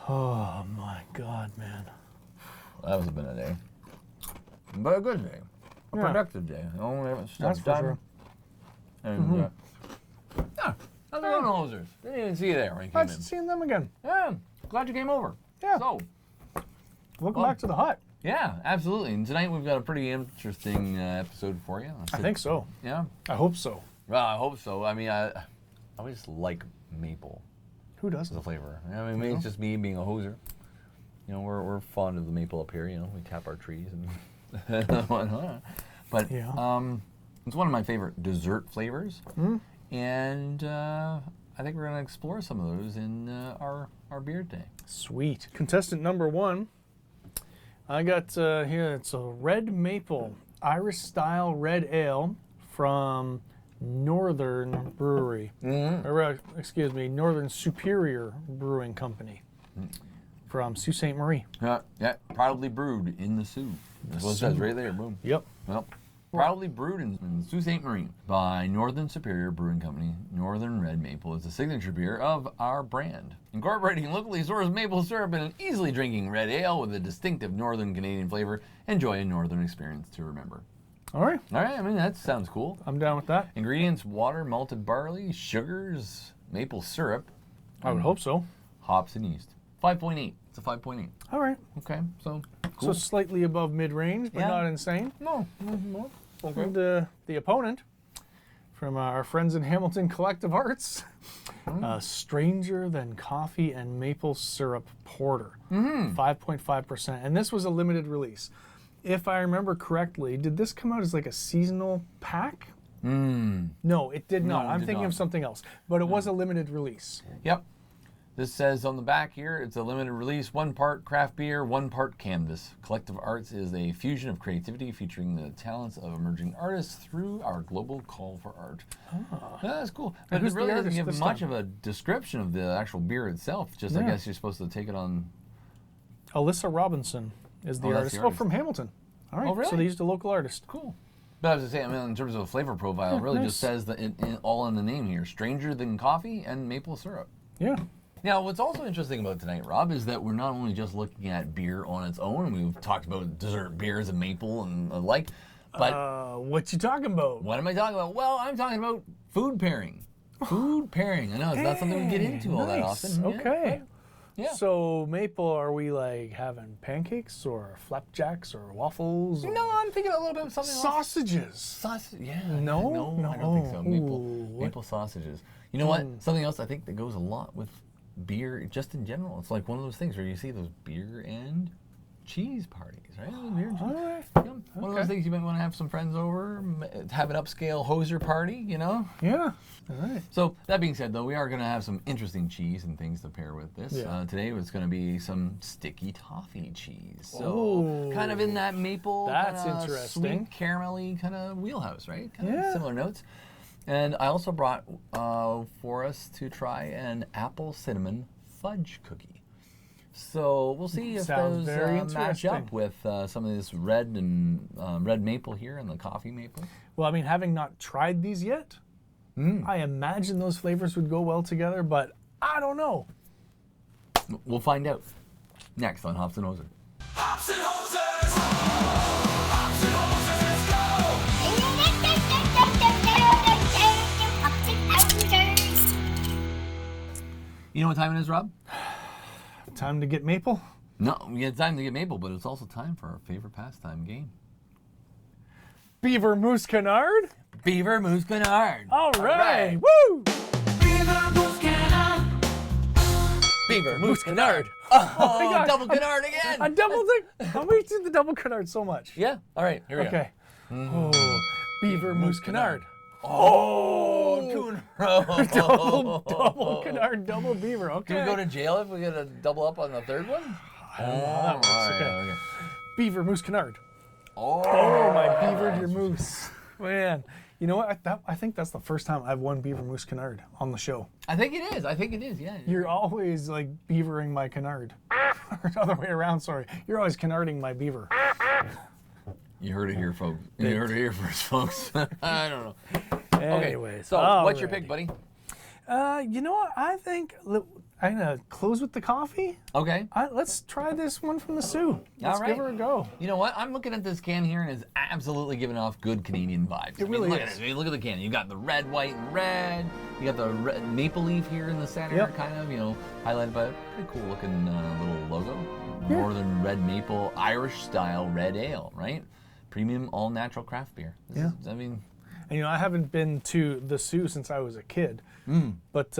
Oh my God, man. That was been a day. But a good day. A productive day. Only stuff That's for done. sure. And, yeah, how's it going, hosers? Didn't even see you there when you came in. Nice seeing them again. Yeah, glad you came over. Yeah. So, Welcome back to the hut. yeah, absolutely. And tonight we've got a pretty interesting episode for you. I think so. Yeah? I hope so. Well, I hope so. I mean, I always like maple Who as a doesn't? flavor. I mean, maybe it's just me being a hoser. You know, we're fond of the maple up here. You know, we tap our trees and whatnot. But Yeah. it's one of my favorite dessert flavors. And I think we're going to explore some of those in our beer day. Sweet. Contestant number 1. I got here, it's a red maple Irish style red ale from Northern Brewery. Or, excuse me, Northern Superior Brewing Company from Sault Ste. Marie. Yeah, proudly brewed in the Sioux. That's what it says right there, boom. Yep. Well, proudly brewed in Sault Ste. Marie by Northern Superior Brewing Company. Northern Red Maple is the signature beer of our brand. Incorporating locally sourced maple syrup in an easily drinking red ale with a distinctive Northern Canadian flavor, enjoy a Northern experience to remember. All right. All right, I mean, that sounds cool. I'm down with that. Ingredients: water, malted barley, sugars, maple syrup, I would hope so. hops, and yeast. 5.8. It's a 5.8. All right. Okay, so cool. So slightly above mid-range, but Yeah. not insane. No. Okay. And the opponent from our friends in Hamilton Collective Arts, Stranger Than Coffee and Maple Syrup Porter, 5.5%. And this was a limited release. If I remember correctly, did this come out as like a seasonal pack? No, it did not. it I'm did thinking not. of something else. But it was a limited release. Yep. This says on the back here, it's a limited release, 1 part craft beer, 1 part canvas. Collective Arts is a fusion of creativity featuring the talents of emerging artists through our global call for art. That's cool. But who's it the really doesn't artist give this much time? of a description of the actual beer itself. Just, I Yeah. guess you're supposed to take it on. Alyssa Robinson is the Oh, that's artist. the Oh, artist. from Hamilton. All right. Oh, really? So they used a local artist. Cool. But I was going to say, I mean, in terms of a flavor profile, it really just nice. says that all in the name here. Stranger Than Coffee and Maple Syrup. Yeah. Now, what's also interesting about tonight, Rob, is that we're not only just looking at beer on its own, and we've talked about dessert beers and maple and the like, but What you talking about? what am I talking about? Well, I'm talking about food pairing. Food pairing. I know, it's not something we get into all that Nice. often. Yeah, Okay. Yeah. So maple, are we like having pancakes or flapjacks or waffles? Or No, I'm thinking a little bit of something else. sausages. Sausage, yeah. No? No, I don't think so. Maple, Ooh, maple sausages. You know what? Something else I think that goes a lot with beer, just in general. It's like one of those things where you see those beer and cheese parties, right? Beer and cheese. All right. You know, one of those things you might want to have some friends over, have an upscale hoser party, you know? Yeah. All right. So that being said, though, we are going to have some interesting cheese and things to pair with this. Yeah. Today it's going to be some sticky toffee cheese. So Oh. kind of in that maple, That's kinda interesting. sweet, caramelly kind of wheelhouse, right? Kind of Yeah. similar notes. And I also brought for us to try an apple cinnamon fudge cookie. So we'll see if Sounds those very match interesting. up with some of this red and red maple here and the coffee maple. Well, I mean, having not tried these yet, I imagine those flavors would go well together, but I don't know. We'll find out next on Hops and Hoser. Hops and hosers! Hops and hosers, let's go! You know what time it is, Rob? Time to get maple? No, it's time to get maple, but it's also time for our favorite pastime game. Beaver Moose Canard? Beaver Moose Canard. All right. right. Woo! Beaver Moose Canard! Beaver Moose Canard. my Oh, God. double canard again. A double thing? How many did the double canard so much? Yeah. All right. Here we go. Okay. Oh, Beaver Moose Canard. Oh, two in a row. Double canard, double beaver. Okay. Do we go to jail if we get a double up on the third one? I don't know how that works. all right, Okay. okay. Beaver Moose Canard. Oh, Oh, my beaver, your moose. Man, you know what? I think that's the first time I've won Beaver Moose Canard on the show. I think it is. I think it is. Yeah. You're always like beavering my canard. Or the other way around, sorry. You're always canarding my beaver. You heard it here, folks. You heard it here first, folks. I don't know. Anyways. So, what's your alrighty. pick, buddy? You know what? I think I'm gonna close with the coffee. Okay. Let's try this one from the Sioux. Let's All right. give her a go. You know what? I'm looking at this can here, and it's absolutely giving off good Canadian vibes. It really look is. At this. I mean, look at the can. You got the red, white, and red. You got the red maple leaf here in the center, Yep. kind of, highlighted by a pretty cool looking little logo. Yeah. Northern red maple, Irish style red ale, right? Premium all natural craft beer. This is, I mean, And I haven't been to the Sioux since I was a kid, but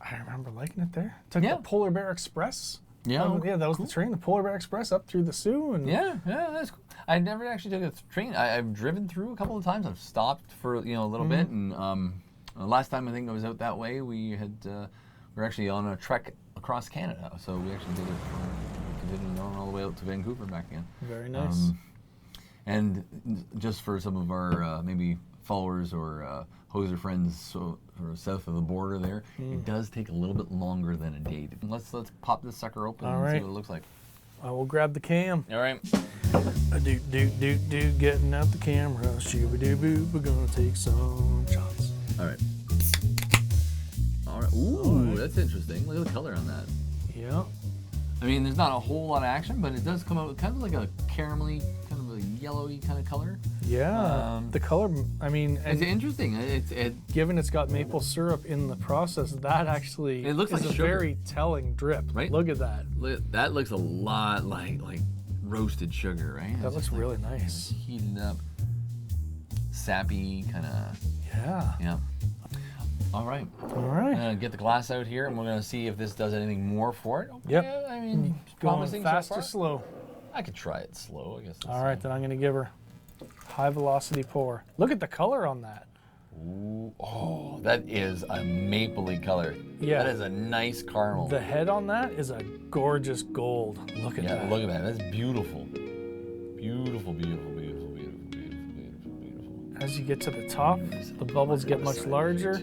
I remember liking it there. Took Yeah. the Polar Bear Express. Yeah, That was the train, the Polar Bear Express up through the Sioux. And yeah, that's cool. I never actually took a train. I've driven through a couple of times. I've stopped for a little bit, and last time I think I was out that way, we were actually on a trek across Canada. So we actually did it, continuing on all the way out to Vancouver back again. Very nice. And just for some of our maybe followers or hoser friends sort of south of the border there, it does take a little bit longer than a day. Let's pop this sucker open All and see right. what it looks like. I will grab the cam. All right. Getting out the camera. Shooby doo boo. We're gonna take some shots. All right. All right. Ooh, that's interesting. Look at the color on that. Yeah. I mean, there's not a whole lot of action, but it does come out with kind of like a caramelly, kind of a yellowy kind of color. Yeah. The color. I mean, It's and interesting. given it's got maple syrup in the process, that actually It looks is like a sugar. very telling drip. Right? Look at that. That looks a lot like roasted sugar, right? That It's looks just really nice. heated up, sappy kind of. Yeah. Yeah. All right. All right. I'm gonna get the glass out here, and we're gonna see if this does anything more for it. Okay, Yep. I mean, Going promising fast so far. or slow? I could try it slow, I guess. All right, then I'm gonna give her high velocity pour. Look at the color on that. Ooh, oh, that is a mapley color. Yeah. That is a nice caramel. The head on that is a gorgeous gold. Look at Yeah, that. look at that. That's beautiful. Beautiful, beautiful, beautiful, beautiful, beautiful, beautiful, beautiful. As you get to the top, the bubbles get much larger.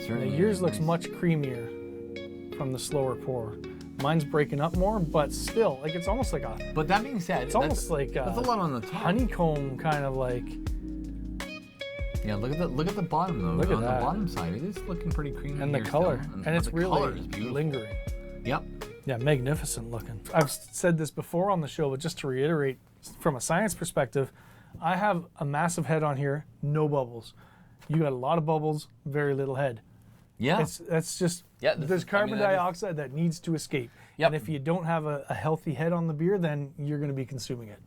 Certainly The yours is looks nice. much creamier from the slower pour. Mine's breaking up more, but still, like it's almost like a But that being said, it's almost like that's a lot on the top. honeycomb kind of like. Yeah, look at the bottom though. Look at on that. the bottom side, it is looking pretty creamy. And the here color, still. and it's the color really is beautiful. lingering. Yep. Yeah, magnificent looking. I've said this before on the show, but just to reiterate, from a science perspective, I have a massive head on here, no bubbles. You got a lot of bubbles, very little head. Yeah. That's just, Yeah, this there's is- I carbon mean, that is- dioxide that needs to escape. Yep. And if you don't have a healthy head on the beer, then you're going to be consuming it.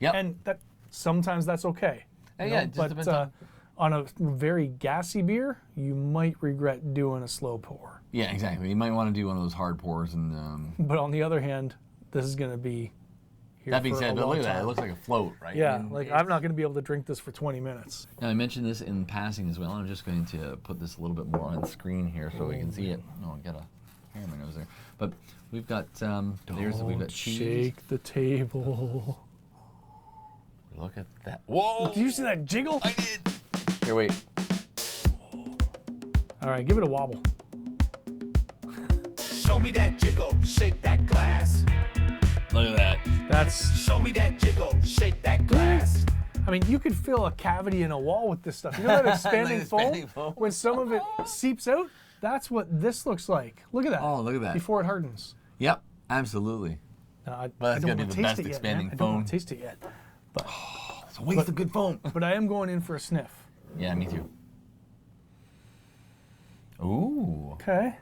Yep. And that sometimes that's okay. you yeah, know, it just but depends on- on a very gassy beer, you might regret doing a slow pour. Yeah, exactly. You might want to do one of those hard pours, and But on the other hand, this is going to be here that being for said, a but long look at that. time. It looks like a float, right? Yeah, I mean, like it's- I'm not going to be able to drink this for 20 minutes. Now, I mentioned this in passing as well. I'm just going to put this a little bit more on the screen here so we can see it. Oh, I got a hair in my nose there. But we've got we've got Don't cheese. shake the table. Look at that. Whoa! Did you see that jiggle? I did. Here, wait. All right, give it a wobble. Show me that jiggle, shake that glass. Look at that. That's, Show me that jiggle, shake that glass. I mean, you could fill a cavity in a wall with this stuff. You know that expanding, Like expanding foam? foam? When some of it seeps out, that's what this looks like. Look at that. Oh, look at that. Before it hardens. Yep, absolutely. Now, I Well, that's don't gotta be wanna the taste best it yet, expanding man. I don't want foam. to taste it yet. It's a waste of good foam. But I am going in for a sniff. Yeah, me too. Ooh, Okay.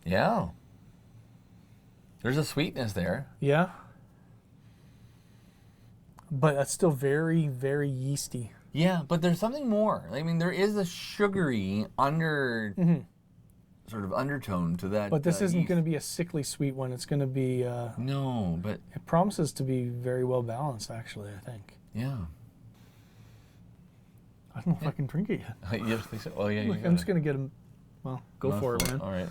yeah. There's a sweetness there. Yeah. But that's still very, very yeasty. Yeah, but there's something more. I mean, there is a sugary sort of undertone to that. But this isn't yeast. going to be a sickly sweet one. It's going to be, No, but it promises to be very well balanced, actually, I think. yeah. I don't know if I can drink it yet. You think so? Oh yeah. Look, I'm just going to get him. Well, go for it, man. All right.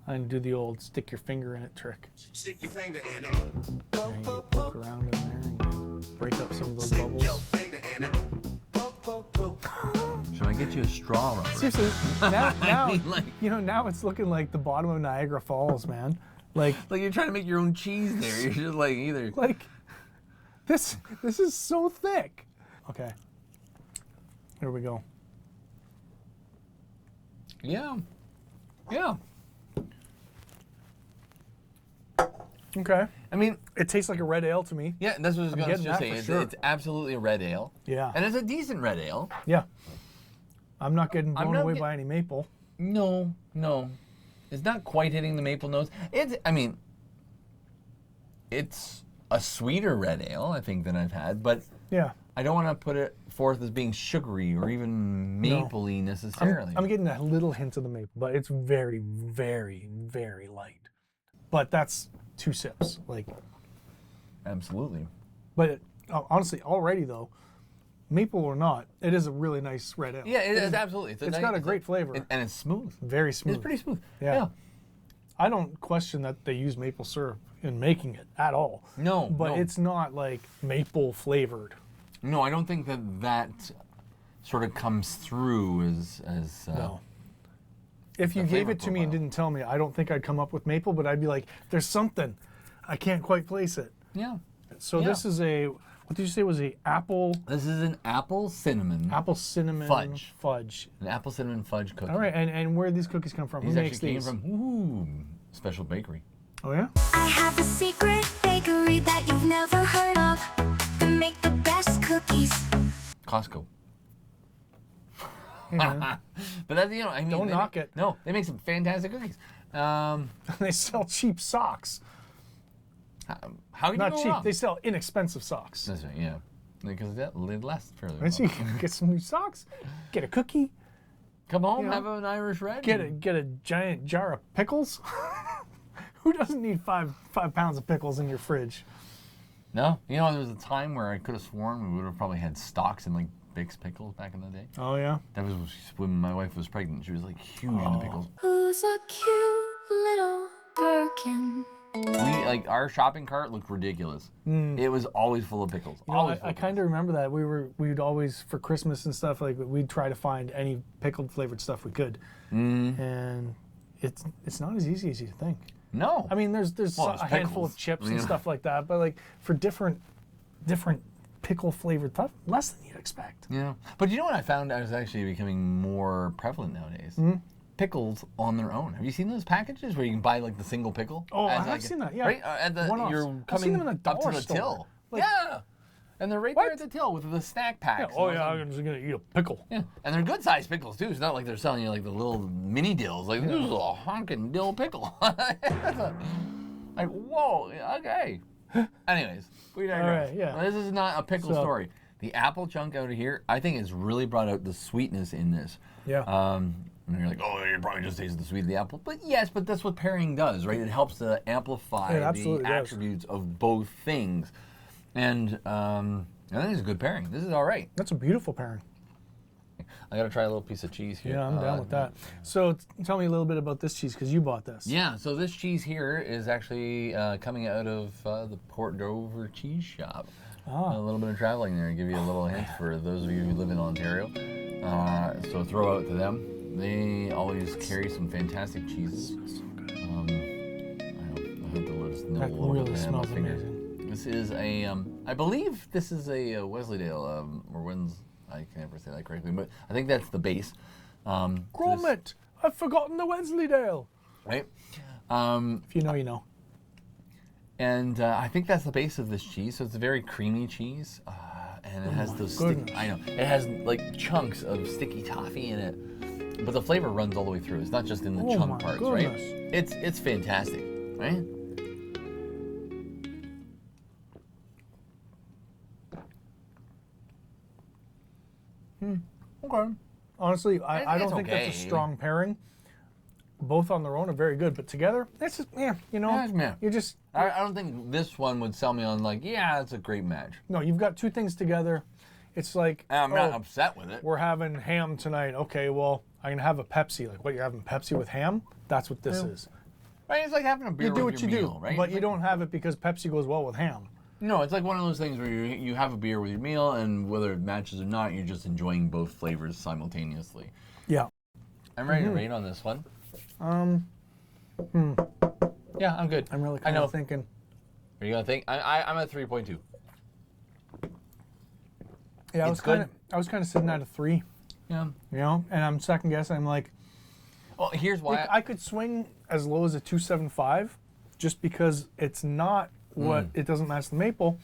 I'm going to do the old stick your finger in it trick. Stick your finger in it. And you poke around in there and you break up some of those Stick bubbles. your finger in it. Should I get you a straw, Robert? Seriously, now mean, like- now it's looking like the bottom of Niagara Falls, man. Like You're trying to make your own cheese there. You're just like either. this is so thick. Okay. Here we go. Yeah. Yeah. Okay. I mean, It tastes like a red ale to me. yeah, that's what I was going to getting just that say. for It's, sure. it's absolutely a red ale. Yeah. And it's a decent red ale. Yeah. I'm not getting blown not away get- by any maple. No, no. It's not quite hitting the maple notes. It's a sweeter red ale, I think, than I've had, but Yeah. I don't want to put it forth as being sugary or even mapley necessarily. I'm getting a little hint of the maple, but it's very, very, very light. But that's 2 sips. Like, Absolutely. but honestly, already though, maple or not, it is a really nice red ale. Yeah, it is absolutely. It's got a great flavor. And it's smooth. Very smooth. It's pretty smooth. Yeah. I don't question that they use maple syrup in making it at all. No, But no. it's not like maple flavored. No, I don't think that sort of comes through as No. If you the gave flavor it to me and profile. didn't tell me, I don't think I'd come up with maple, but I'd be like, there's something. I can't quite place it. Yeah. So Yeah. this is what did you say was a apple This is an apple cinnamon cinnamon Fudge. An apple cinnamon fudge cookie. All right, and where do these cookies come from? These Who actually makes came these? from Special Bakery. Oh yeah? I have a secret bakery that you've never heard of. They make the best cookies. Costco. Yeah. But that's, you know, I mean, Don't knock it. No, they make some fantastic cookies. They sell cheap socks. How can Not you go cheap. wrong? They sell inexpensive socks. That's right, yeah. Because that lid lasts fairly well. Right? So you can get some new socks, get a cookie, Come home, You know, have an Irish red. get a giant jar of pickles. Who doesn't need five pounds of pickles in your fridge? No, you know, there was a time where I could have sworn we would have probably had stocks in like Bix pickles back in the day. Oh yeah. That was when my wife was pregnant. She was like huge into pickles. Who's a cute little gherkin? Our shopping cart looked ridiculous. It was always full of pickles. You know, Always. I kind of remember that we'd always for Christmas and stuff like we'd try to find any pickled flavored stuff we could, and it's not as easy as you think. No. I mean, there's Well, it's a handful pickles. of chips Yeah. and stuff like that, but like for different pickle flavored stuff, less than you'd expect. Yeah. But you know what I found is actually becoming more prevalent nowadays? Pickles on their own. Have you seen those packages where you can buy like the single pickle? Oh, As, I've like, seen that, yeah. Right? One-offs. You're I've seen coming them in the up to dollar the store. till. Like- Yeah. And they're right there What? at the till with the snack packs. Oh and yeah, all that. I'm just gonna eat a pickle. Yeah, and they're good sized pickles too. It's not like they're selling you like the little mini dills. Like this is a honking dill pickle. Like whoa, okay. Anyways, we digress. right, yeah. Well, this is not a pickle So- story. The apple chunk out of here, I think, has really brought out the sweetness in this. Yeah. And you're like, oh, you probably just tasted the sweet of the apple. But yes, but that's what pairing does, right? It helps to amplify It the absolutely does. attributes of both things. And I think it's a good pairing. This is all right. That's a beautiful pairing. I got to try a little piece of cheese here. Yeah, I'm down with that. So tell me a little bit about this cheese because you bought this. Yeah, so this cheese here is actually coming out of the Port Dover Cheese Shop. A little bit of traveling there, give you a little hint for those of you who live in Ontario. So throw out to them. They always carry some fantastic cheeses. I have to let us know That a little really bit. I have my smells finger. amazing. This is a, I believe this is a Wensleydale, or Wens, I can never say that correctly, but I think that's the base. Gromit! I've forgotten the Wensleydale. Right? If you know, you know. And I think that's the base of this cheese. So it's a very creamy cheese, and it has those sticky. goodness. I know it has like chunks of sticky toffee in it, but the flavor runs all the way through. It's not just in the Oh chunk my parts, goodness. right? It's fantastic, right? Okay. Honestly, I I don't think think it's that's a okay. strong pairing. Both on their own are very good, but together, it's just, you know, Yeah, it's meh. you just, I don't think this one would sell me on like, yeah, it's a great match. no, you've got two things together. It's like, And I'm not oh, upset with it. we're having ham tonight. Okay, well, I'm going to have a Pepsi. Like, what, you're having Pepsi with ham? That's what this is. Right? It's like having a beer You do with what your you meal, do, right? but It's you like- don't have it because Pepsi goes well with ham. No, it's like one of those things where you have a beer with your meal, and whether it matches or not, you're just enjoying both flavors simultaneously. Yeah. I'm ready to rate on this one. Yeah, I'm good. I'm really I kind know. of thinking, Are you gonna think? I'm at 3.2. yeah, It's good. I was kind of sitting at a 3, Yeah. you know, and I'm second guessing. I'm like, Well, here's why. I could swing as low as a 275, just because it's not what it doesn't match the maple.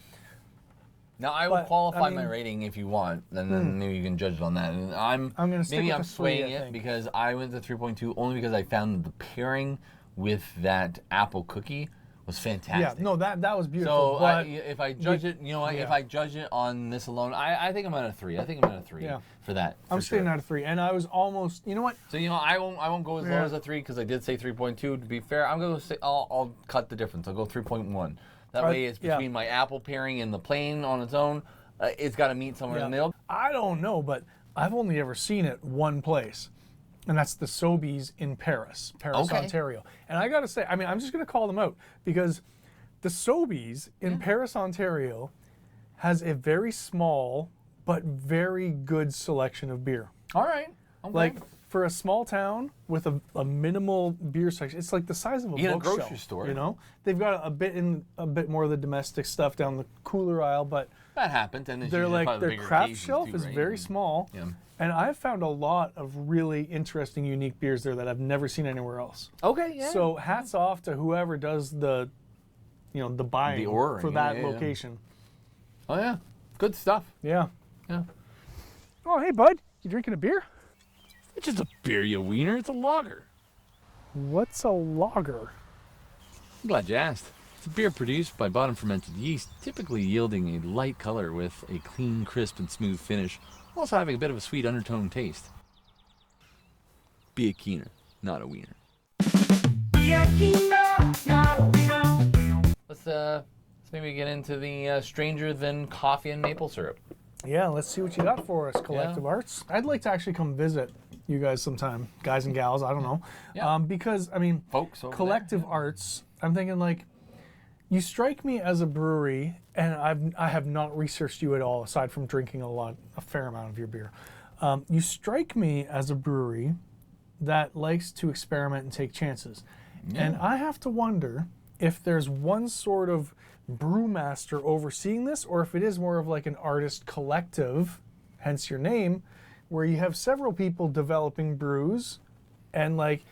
Now I will But, qualify I mean- my rating if you want, and then maybe you can judge it on that. And I'm gonna stick maybe with I'm the 3, swaying I it think. because I went to 3.2 only because I found that the pairing with that apple cookie was fantastic. Yeah, no, that was beautiful. So but if I judge it, you know, what, if yeah. I judge it on this alone, I think I'm at a 3. I think I'm at a 3 Yeah. for that. I'm for staying sure. at a 3, and I was almost. You know what? So you know, I won't go as low Yeah. as a 3 because I did say 3.2. To be fair, I'm gonna say I'll cut the difference. I'll go 3.1. That way, it's yeah. between my apple pairing and the plain on its own. It's got to meet somewhere in the middle. I don't know, but I've only ever seen it one place, and that's the Sobeys in Paris, Okay. Ontario. And I gotta say, I mean, I'm just gonna call them out because the Sobeys in Paris, Ontario, has a very small but very good selection of beer. All right. Okay. Like for a small town with a minimal beer section, it's like the size of a In a bookshelf. grocery store. You know, they've got a bit more of the domestic stuff down the cooler aisle, but that happens, and it's they're usually like probably their bigger craft occasions shelf too, is right? very small. Yeah. And I've found a lot of really interesting, unique beers there that I've never seen anywhere else. Okay. Yeah. So hats off to whoever does the buying The ordering, for that yeah, yeah. location. Oh yeah. Good stuff. Yeah. Yeah. Oh, hey, bud, you drinking a beer? It's just a beer, you wiener. It's a lager. What's a lager? I'm glad you asked. It's a beer produced by bottom fermented yeast, typically yielding a light color with a clean, crisp, and smooth finish, also having a bit of a sweet undertone taste. Be a keener, not a wiener. Let's maybe get into the stranger than coffee and maple syrup. Yeah, let's see what you got for us, Collective Arts. I'd like to actually come visit you guys sometime, guys and gals, I don't know. Yeah. Because, I mean, Folks over Collective there. Arts, I'm thinking like, you strike me as a brewery, and I have not researched you at all, aside from drinking a fair amount of your beer. You strike me as a brewery that likes to experiment and take chances. And I have to wonder if there's one sort of brewmaster overseeing this, or if it is more of like an artist collective, hence your name, where you have several people developing brews, and like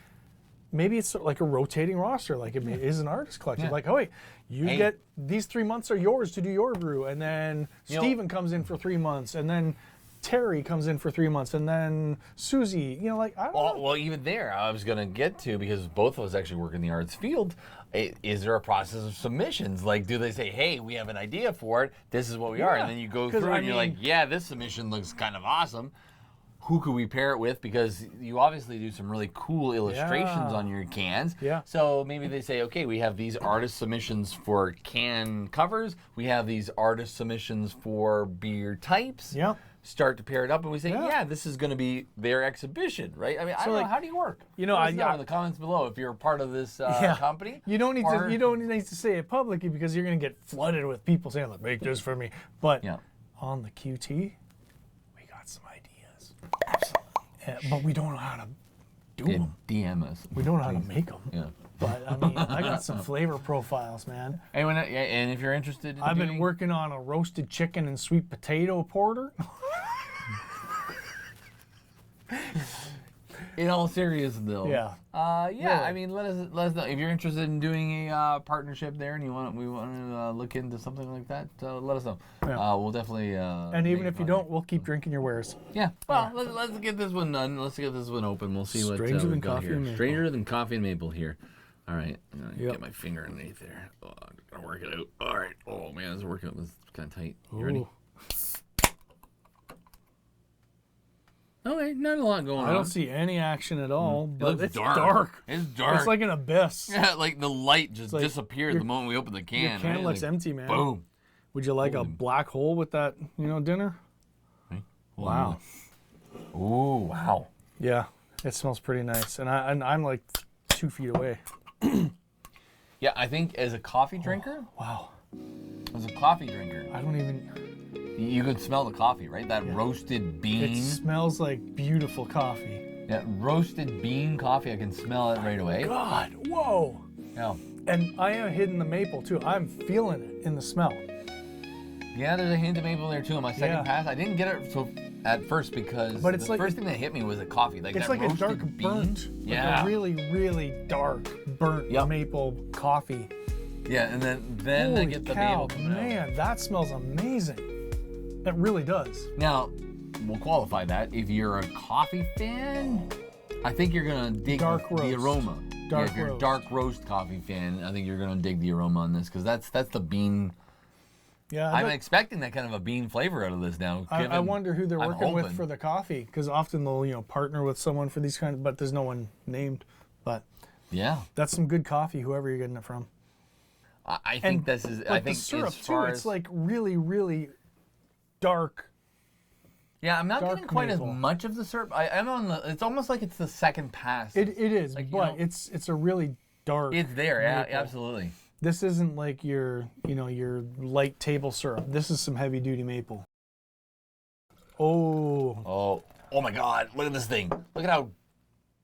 maybe it's sort of like a rotating roster, like it is an artist collective. Yeah. Like, oh wait, you Hey. get these 3 months are yours to do your brew, and then You know- Steven comes in for 3 months, and then Terry comes in for 3 months, and then Susie, like I don't know. Well, even there, I was going to get to, because both of us actually work in the arts field, is there a process of submissions? Like, do they say, hey, we have an idea for it, this is what we are, Yeah, and then you go 'cause through I and you're like, mean- yeah, this submission looks kind of awesome. Who could we pair it with? Because you obviously do some really cool illustrations Yeah. on your cans. Yeah. So maybe they say, okay, we have these artist submissions for can covers. We have these artist submissions for beer types. Yeah. Start to pair it up, and we say, Yeah. yeah, this is going to be their exhibition, right? I mean, I don't know, like, how do you work? you know, Let us I- know I- in the comments below if you're a part of this company. You don't need or- to. You don't need to say it publicly because you're gonna get flooded with people saying, "Like, make this for me." But Yeah. on the QT, we got some ideas. But we don't know how to do Yeah, them. DM us. We don't know how to make them. Yeah. But I mean, I got some flavor profiles, man. Anyone, and if you're interested in I've been doing- working on a roasted chicken and sweet potato porter. In all seriousness, though. Yeah. Yeah. Really. I mean, let us know if you're interested in doing a partnership there, and we want to look into something like that. Let us know. Yeah. We'll definitely. And even if you don't, we'll keep drinking your wares. Yeah. Well, let's get this one done. Let's get this one open. We'll see what Stranger we've than got coffee here. and maple. Stranger than coffee and maple here. All right. I'm gonna Yep. get my finger underneath there. Oh, I'm gonna work it out. All right. Oh man, this is working out. This is kind of tight. You ready? Ooh. Okay, not a lot going on. I don't see any action at all, It but looks it's dark. dark. It's dark. It's like an abyss. Yeah, like the light just like disappeared the your- moment we opened the can. Your can right? looks Like, empty, man. Boom. Would you like a Holy- black hole with that, dinner? Right? Wow. Ooh, wow. Yeah, it smells pretty nice, and I'm like 2 feet away. Yeah, I think as a coffee drinker, Wow, as a coffee drinker, I don't even. you could smell the coffee, right? That roasted bean. It smells like beautiful coffee. That roasted bean coffee, I can smell it right away. God, whoa! Yeah. And I am hitting the maple too. I'm feeling it in the smell. Yeah, there's a hint of maple there too. On my second Yeah. pass, I didn't get it. So at first because But it's the like- first thing that hit me was the coffee. Like It's that like a roasted dark bean. burnt, Yeah. like a really, really dark burnt Yep. maple coffee. Yeah, and then I Holy get the cow, maple coming out. man, that smells amazing. It really does. Now, we'll qualify that. If you're a coffee fan, I think you're gonna dig Dark the roast. aroma. Dark if you're roast. a dark roast coffee fan, I think you're gonna dig the aroma on this because that's the bean. Yeah, I'm but expecting that kind of a bean flavor out of this now. I given wonder who they're I'm working with hoping. for the coffee, because often they'll partner with someone for these kind of, but there's no one named. But Yeah, that's some good coffee, whoever you're getting it from. I think this is. I Like think the syrup as too, far it's as, like really, really dark. yeah, I'm not dark getting quite maple. as much of the syrup. I'm on the. It's almost like it's the second pass. It is, Like, you but know- it's a really dark. It's there. Yeah, maple. absolutely. This isn't like your light table syrup. This is some heavy duty maple. Oh, Oh my God! Look at this thing. Look at how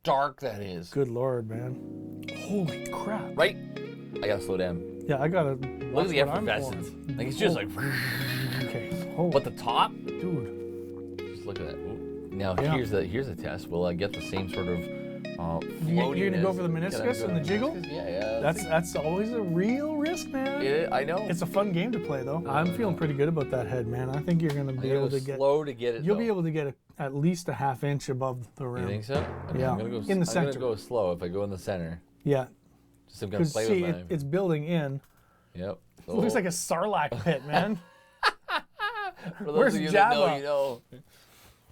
dark that is. good Lord, man. Holy crap. Right? I gotta slow down. Yeah, I gotta Look at the effervescence. Like it's just like. Okay. Holy But the top, dude. just look at that. Ooh. Now Yeah. here's a test. Will I get the same sort of You're gonna go floatiness? for the meniscus and the jiggle? Yeah. That's always a real risk, man. Yeah, I know. It's a fun game to play though. I'm feeling pretty good about that head, man. I think you're gonna be able to get slow to get it. you'll though. be able to get at least a half inch above the rim. You think so? Okay, Yeah. I'm gonna go, In the I'm center. gonna go slow if I go in the center. Yeah. Just I'm gonna Because play see, with my. it's building in. Yep. It looks like a sarlacc pit, man. For those where's of you that know, Jabba? you know.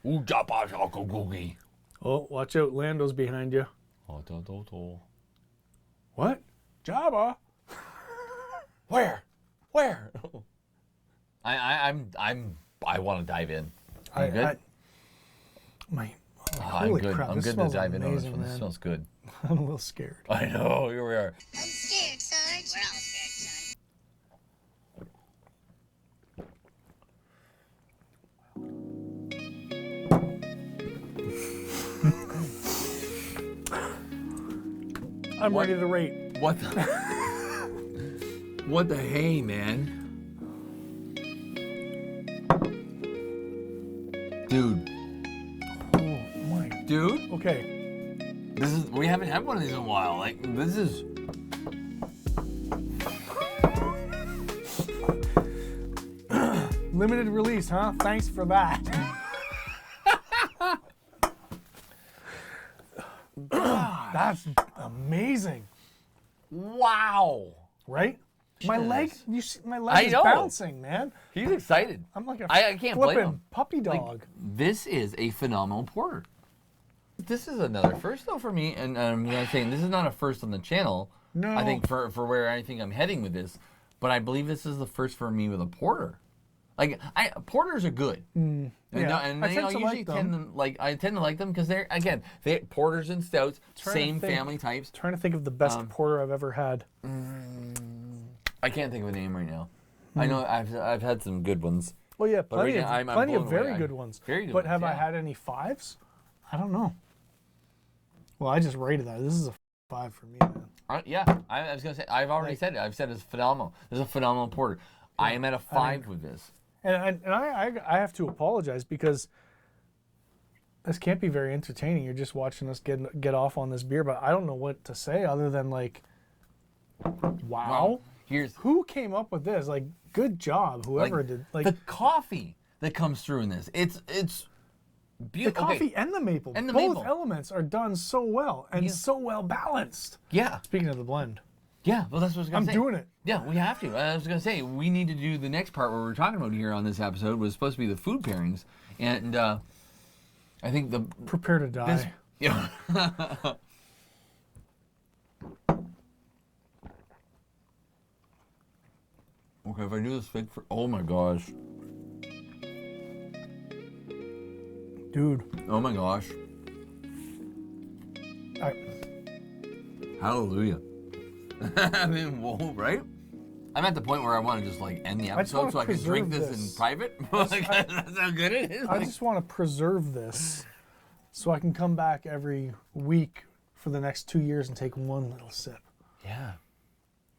Ooh, Jabba, Jabba, Googie. Oh, watch out, Lando's behind you. Oh, do. What? Jabba? Where? I want to dive in. You good? Holy I'm good. crap, I'm this good to smells dive in on this amazing, one. This man. smells good. I'm a little scared. I know. Here we are. I'm scared, Sarge. We're all scared, son. I'm ready to rate. What the? What the hey, man? Dude. Oh my. Dude. Okay. This is. We haven't had one of these in a while. Like this is. Limited release, huh? Thanks for that. That's amazing, Wow. right? My leg, Cheers. you see, my I leg is know. bouncing, man. He's excited. I'm like a I can't blame flippin' him. puppy Like, dog. this is a phenomenal porter. This is another first though for me, and I'm not saying this is not a first on the channel. No. I think for where I think I'm heading with this, but I believe this is the first for me with a porter. Like porters are good. And, yeah. and I you tend know, to usually like them. I tend to like them because they're porters and stouts, Trying to same think. family types. Trying to think of the best porter I've ever had. I can't think of a name right now. I know I've had some good ones. Well, yeah, right plenty now, I'm plenty of blown away. very good ones. Very good but ones, have I yeah. had any fives? I don't know. Well, I just rated that. This is a 5 for me, man. I was gonna say I've already said it. I've said it's phenomenal. This is a phenomenal porter. I am at a 5 with this. And I have to apologize because this can't be very entertaining. You're just watching us get off on this beer, but I don't know what to say other than like, wow. Here's Who came up with this? Like, good job, whoever did. Like the coffee that comes through in this. It's the beautiful. coffee and the maple. And the Both maple. elements are done so well and Yeah. so well balanced. Yeah, Speaking of the blend, yeah. Well, that's what I was gonna I'm say. doing it. Yeah, we have to. I was gonna say we need to do the next part where we're talking about here on this episode was supposed to be the food pairings, and I think the Prepare to die. this yeah. Okay, if I do this fig for oh my gosh, Dude, oh my gosh, hallelujah. I mean, whoa, right? I'm at the point where I want to just like end the just episode wanna so I can drink preserve this in this. private. Like, that's how good it is. I just want to preserve this so I can come back every week for the next 2 years and take one little sip. Yeah.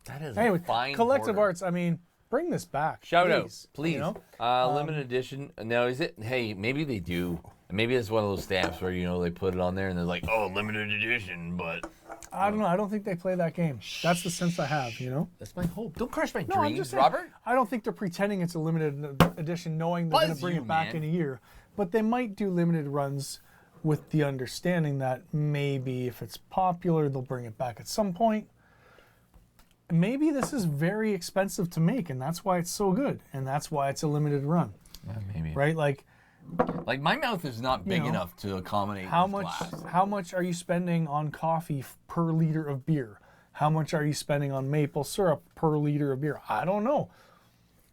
That is Anyway, a fine Collective porter. Arts, I mean, bring this back. ShoutOut, please. You know? Limited edition. No, is it? Hey, maybe they do. Maybe it's one of those stamps where, you know, they put it on there and they're like, oh, limited edition, but... I don't know. I don't think they play that game. That's the sense I have, you know? That's my hope. Don't crush my No, I'm dreams, just saying, Robert. I don't think they're pretending it's a limited edition knowing they're going to bring it back in a year. But they might do limited runs with the understanding that maybe if it's popular, they'll bring it back at some point. Maybe this is very expensive to make, and that's why it's so good, and that's why it's a limited run. Yeah, maybe. Right? Like my mouth is not big know, enough to accommodate how this much glass. how much are you spending on coffee per liter of beer? How much are you spending on maple syrup per liter of beer? I don't know.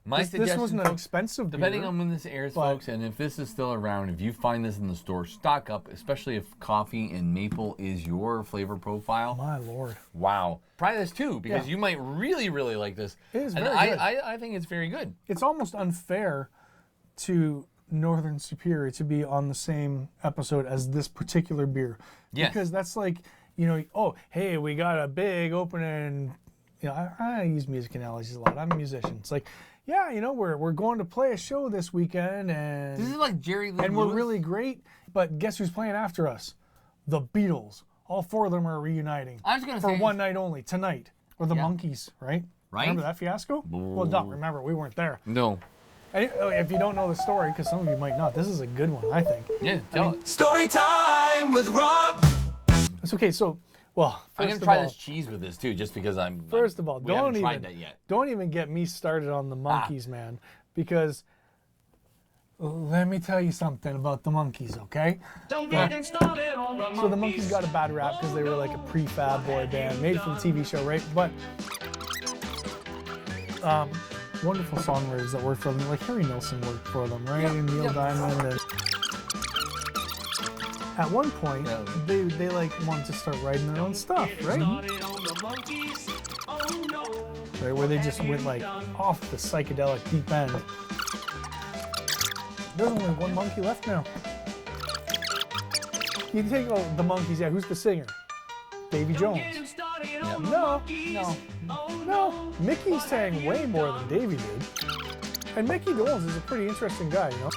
My This suggestion, wasn't an folks, expensive beer. depending on when this airs, folks, and if this is still around, if you find this in the store, stock up, especially if coffee and maple is your flavor profile. My Lord. Wow. Try this too, because Yeah. you might really, really like this. It is and very good. I think it's very good. It's almost unfair to Northern Superior to be on the same episode as this particular beer. Yes. Because that's like, you know, oh, hey, we got a big opening. You know, I use music analogies a lot. I'm a musician. It's like, yeah, you know, we're going to play a show this weekend, and This is like Jerry Lee and Lewis. we're really great. But guess who's playing after us? The Beatles. All four of them are reuniting. I was gonna for say- one night only tonight, or the Yeah. Monkees, right? Right. Remember that fiasco? Well, don't remember. We weren't there. No. And if you don't know the story, because some of you might not, this is a good one, I think. Yeah, tell it. Story time with Rob. It's okay. So, well, I'm first gonna of try all, this cheese with this too, just because I'm. first of all, we haven't don't tried even that yet. don't even get me started on the Monkees, man, because let me tell you something about the Monkees, okay? Don't get him started on the So the Monkees got a bad rap because they were like a prefab boy band made for the TV show, right? But wonderful songwriters that worked for them, like Harry Nilsson worked for them, right? And Neil Diamond. And at one point, Yeah. they like wanted to start writing their own stuff, right? started on the Monkees. Oh no. Right, where they just went like off the psychedelic deep end. There's only one monkey left now. You take the Monkees, yeah, who's the singer? Davy Jones. Get him started on the No, Monkees. no, Oh no. Mickey sang way more than Davy did. And Mickey Dolenz is a pretty interesting guy, you know?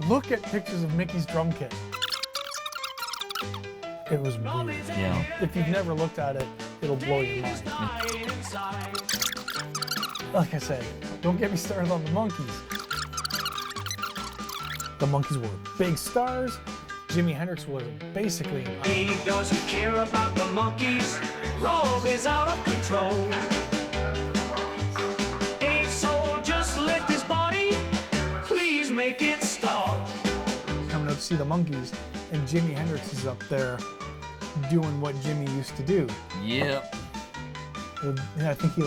Look at pictures of Mickey's drum kit. It was weird. Yeah. If you've never looked at it, it'll blow your mind. Inside. Like I said, don't get me started on the Monkees. The Monkees were big stars. Jimi Hendrix was basically He doesn't care about the Monkees. Rob is out of control. Hey, so just let this body, please make it stop. coming out to see the Monkees, and Jimi Hendrix is up there doing what Jimmy used to do. Yep. Yeah, I think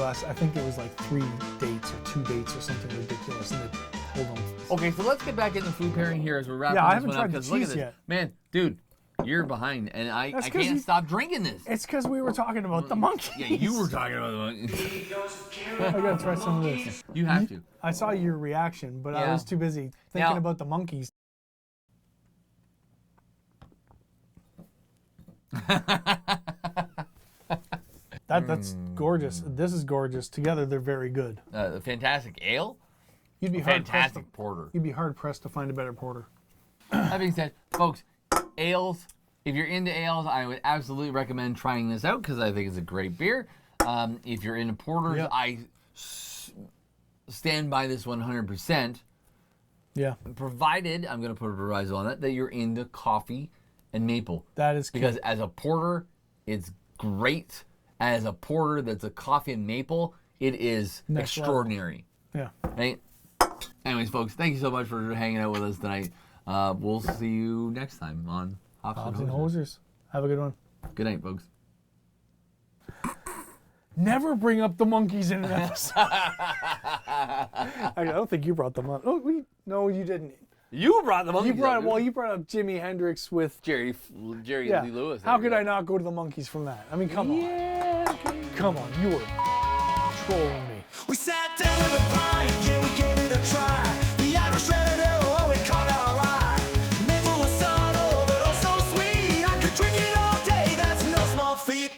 it was like 3 dates or 2 dates or something ridiculous, and they pulled them. Okay, so let's get back into food pairing here as we're wrapping Yeah, I this haven't one up. tried the 'Cause look at cheese this. yet. Man, dude, you're behind, and I That's 'cause can't you- stop drinking this. It's because we were talking about the Monkees. Yeah, you were talking about the one. I gotta try some of this. You have to. I saw your reaction, but I Yeah. was too busy thinking Now- about the Monkees. That's gorgeous. This is gorgeous. Together, they're very good. The fantastic ale, You'd be hard pressed. fantastic porter. You'd be hard pressed to find a better porter. That being said, folks, ales. If you're into ales, I would absolutely recommend trying this out because I think it's a great beer. If you're into porters, Yeah. I stand by this 100%. Yeah, Provided, I'm going to put a proviso on it, that you're into coffee and maple. that is key. Because as a porter, it's great. As a porter that's a coffee and maple, it is Next level. extraordinary. Yeah. Right? Anyways, folks, thank you so much for hanging out with us tonight. We'll see you next time on Hops Hops and and Hosers. hosers. Have a good one. Good night, folks. Never bring up the Monkees in an episode. I don't think you brought them up. Oh, no, you didn't. You brought the Monkees. You brought up Jimi Hendrix with. Jerry Yeah. Lee Lewis. How could I not go to the Monkees from that? I mean, come on. Come on, you were trolling me. We sat down with a pint, yeah, we gave it a try. The Irish Red Ale, oh, we caught our eye. Maple was subtle, but oh so sweet. I could drink it all day, that's no small feat.